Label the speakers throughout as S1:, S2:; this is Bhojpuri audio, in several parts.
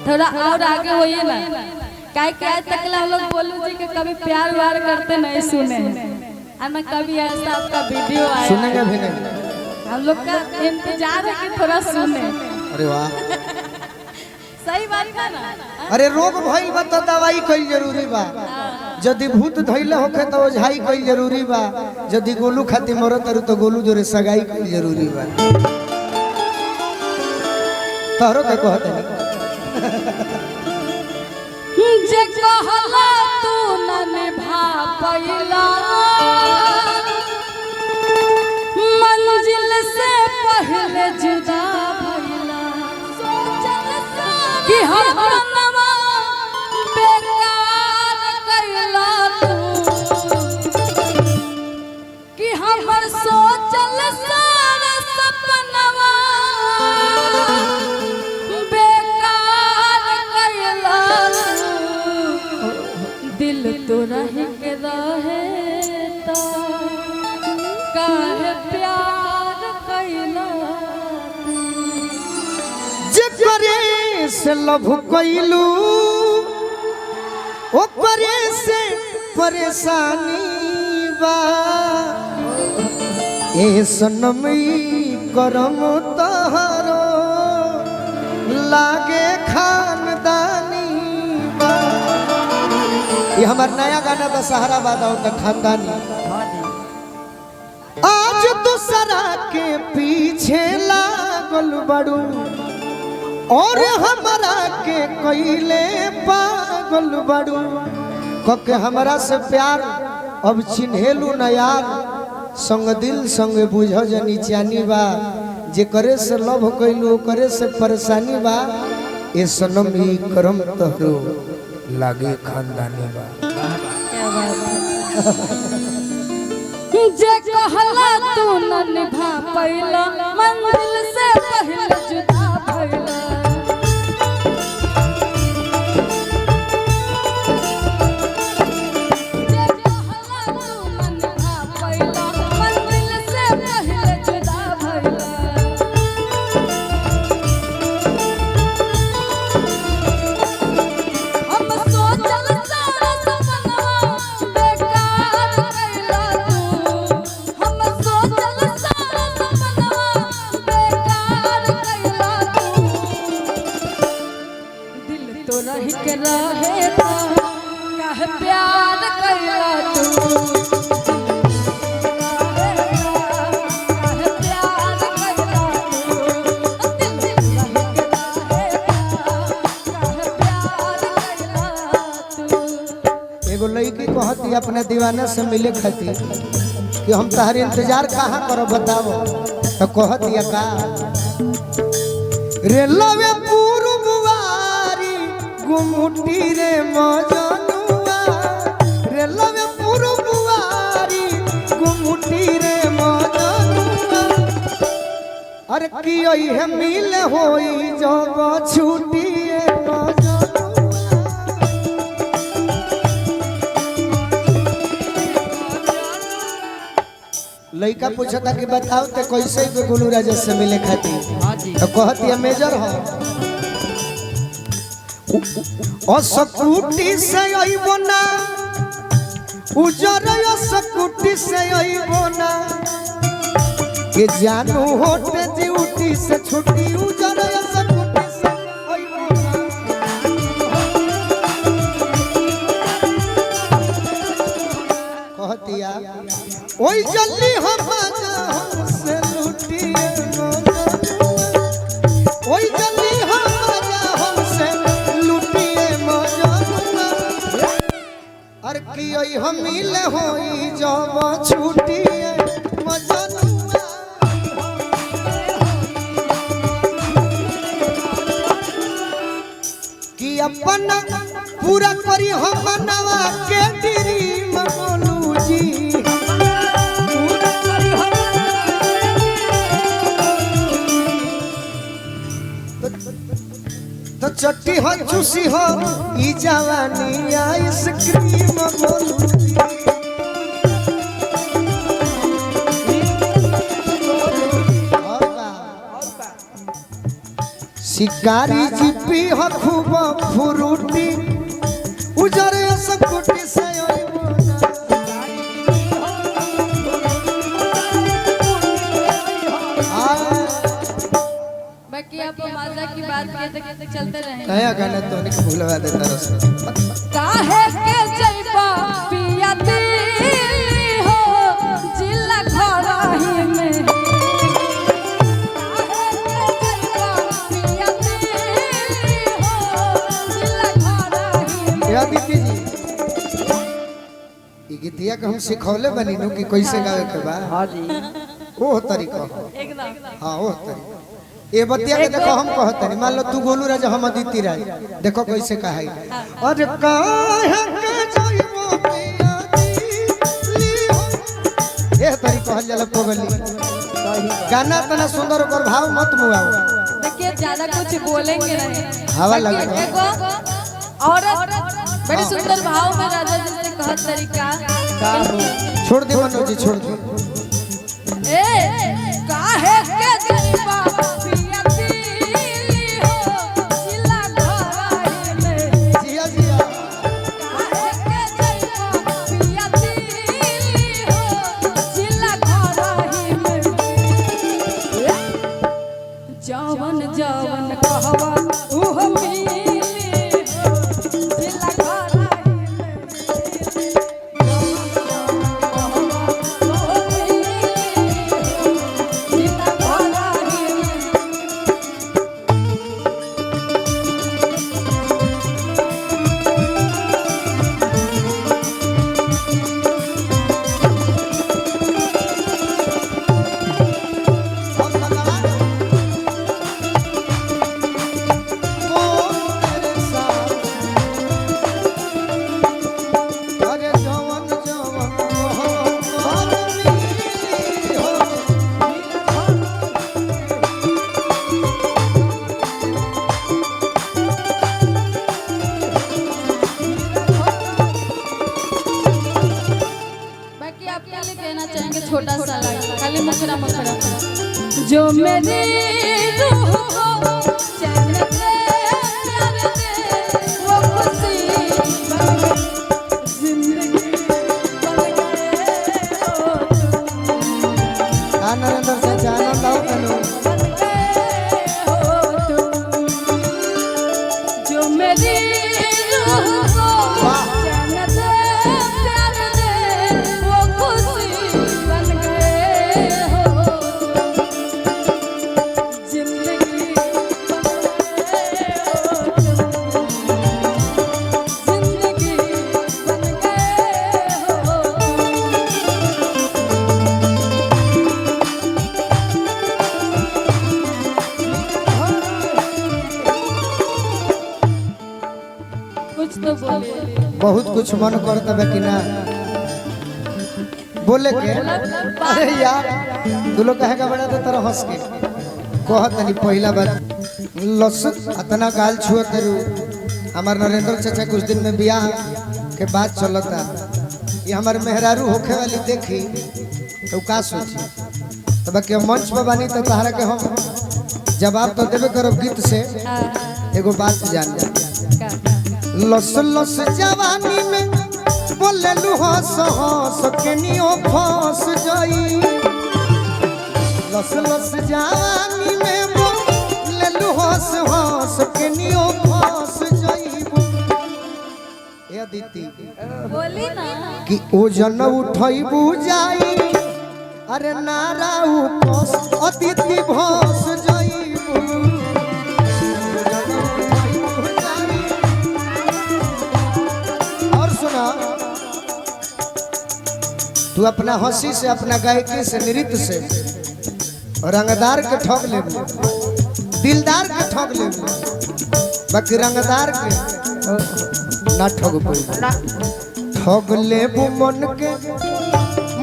S1: थोड़ा और आगे होइए ना। क्या क्या तक हम लोग बोलू जी के कभी प्यार व्यार करते नहीं सुने ना कभी ऐसा आपका वीडियो आया
S2: सुनेंगे भी नहीं।
S1: हम लोग का इंतजार है कि थोड़ा सुने।
S2: अरे वाह
S1: सही बात है ना।
S2: अरे रोग भइल बा तो दवाई कईल जरूरी बा। यदि भूत धइले होखे तो ओझाई कईल जरूरी बा। यदि गोलू खाती मरत रु तो गोलू जोरे सगाई कईल जरूरी बा। तोहरो के कहत नहीं
S1: जे कहला तू न निभा पैला मंजिल से पहले जुदा भइला कि हम नवा बेकार कैला तू कि हमर सोचल सारा सपनवा बेकार कैला दिल तो रह के रहे तो काहे प्यार कैला
S2: जे से लभ कइलू ओकरे से परेशानी बा। ए सनमी करम तहरो लागे खानदानी बा। ये हमार नया गाना दशहरा वादा होता खानदानी। आज दूसरा के पीछे लागल बड़ू और हमारा के कइले पागल बड़ू कके हमरा से प्यार अब चिन्हेलू न यार संग दिल संग बुझ जनी चानी बा। जे करे से लव कइलू करे से परेशानी बा। ए सनम ही करम तहरो लागे खानदानी बा।
S1: जे कहला तू न निभा पैला मंजिल से पहले जुदा भइला जे कहला तू न निभा पैला मंजिल से पहले जुदा भइला हम सोचल सारा सपना बेकार कैला तू हम सोचल सारा सपना बेकार कैला तू दिल तो रह के रहे तो काहे प्यार कैला तू काहे प्यार कैला तू दिल रह के रहे काहे प्यार कैला तू।
S2: एगो लड़की कहती अपने दीवाना से मिले खातिर कि हम तहरे इंतजार कहाँ करो बताओ तो कहती का रे लवे पूर्ववारी गुमुटी रे मजनुआ रे लवे पूर्ववारी गुमुटी रे मजनुआ अरे की है मिल होई जब छुट्टी मजनुआ लड़का पूछता कि बताओ ते कैसे के गोलू राजा से मिले खातिर तो कहती है मेजर हो असकुटी से आइबो ना उजर असकुटी से आइबो ना के जानू होते ड्यूटी से छुट्टी उजर असकुटी से आइबो ना कहतिया ओई जल्दी हम से लुटिए ओई जल्दी हम से लुटिए मजनुआ अरे की ओई हम मिल होई जब छुटिए मजनुआ कि अपन पूरा करी हम नवा के ड्रीम बोलू जी तो चट्टी हो चूसी हो ई जवानी आइसक्रीम बोलू शिकारी जी पी हो खूब फ्रूटी उजर सकुटी से
S1: बाकी आप माजा की बात कहते चलते रहे
S2: नया गाना तो नहीं भूलवा देता रस
S1: काहे के जइबा पिया दिल्ली हो जिला घरही में काहे के जइबा पिया दिल्ली हो जिला घरही में
S2: या दीदी जी ई गीतिया के हम सिखौले बनी नु कि कैसे गावे के बा
S3: हाँ जी
S2: ओ तरीका
S1: एकदम
S2: हां ओ तरीका ये बतिया के देखो हम कहते नहीं मान लो तू गोलू राजा हम अदिति राज देखो कैसे कहा है अरे काहे के जइबो पिया दिल्ली हो ए तरी कहल जाला पगली गाना तना सुंदर ओकर भाव मत मुआओ
S1: देखिए ज्यादा कुछ बोलेंगे नहीं
S2: हवा
S1: बाकी
S2: लगे
S1: एगो औरत बड़ी सुंदर भाव में राजा जी ने कहत तरीका
S2: छोड़ दे मनोज जी छोड़ दे
S1: ए काहे के जइबा पिया दिल्ली हो जिला घरही में
S2: जिया जिया
S1: काहे के जइबा पिया दिल्ली हो जिला घरही में जवन जवन कहवा उह मिली हो जिला घरही में
S2: अरे जवन जवन कहवा मिली हो
S1: बाकी आपके लिए कहना चाहेंगे छोटा सा लाइन खाली मुखरा मुखरा जो मेरी रूह को चैन दे प्यार दे वो खुशी बन गई जिंदगी बन गए हो
S2: नरेंद्र से आनंद आओ तनु
S1: बन गए हो तुम जो मेरी रूह को चैन दे प्यार दे वो खुशी बन गए हो जिंदगी बन गए हो जिंदगी बन गए हो कुछ तो बोलिए
S2: बहुत कुछ मन करता है कि ना बोले के अरे यार तू लोग कहेगा बड़ा तो तरह हंस के कहत नहीं पहला बात लस अतना गाल छुआ करू हमार नरेंद्र चाचा कुछ दिन में ब्याह के बाद चलता ये हमार मेहरारू होखे वाली देखी तो का सोची तो बाकी हम मंच पर बानी तो तहरा के हम जवाब तो देवे करो गीत से एगो बात जान जा लस लस जवानी में बोले लू हंस हंस के नियो फंस जाई लस लस जवानी में बोले लू हंस हंस के नियो फंस जाई ए अदिति
S1: बोली ना
S2: कि ओ जन उठई बुझाई अरे नारा उपस अदिति भस जाई तू अपना हंसी से अपना गायकी से नृत्य से रंगदार के ठग ले दिलदार के ठग ले बाकी रंगदार के ना ठग पाई ठग ले मन के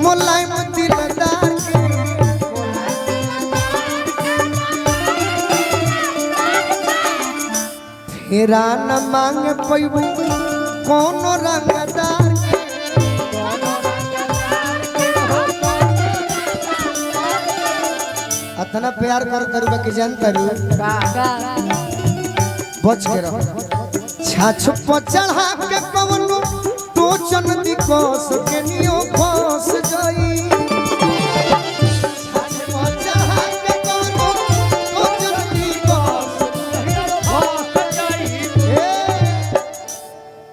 S2: मुलायम दिलदार के फेरा न मांग पैबू कौन रंगदार के अतना प्यार कर करू बाकी जानता रू बच के रहो छाछ पर चढ़ा के कवनो टोचन दिकोस के नियो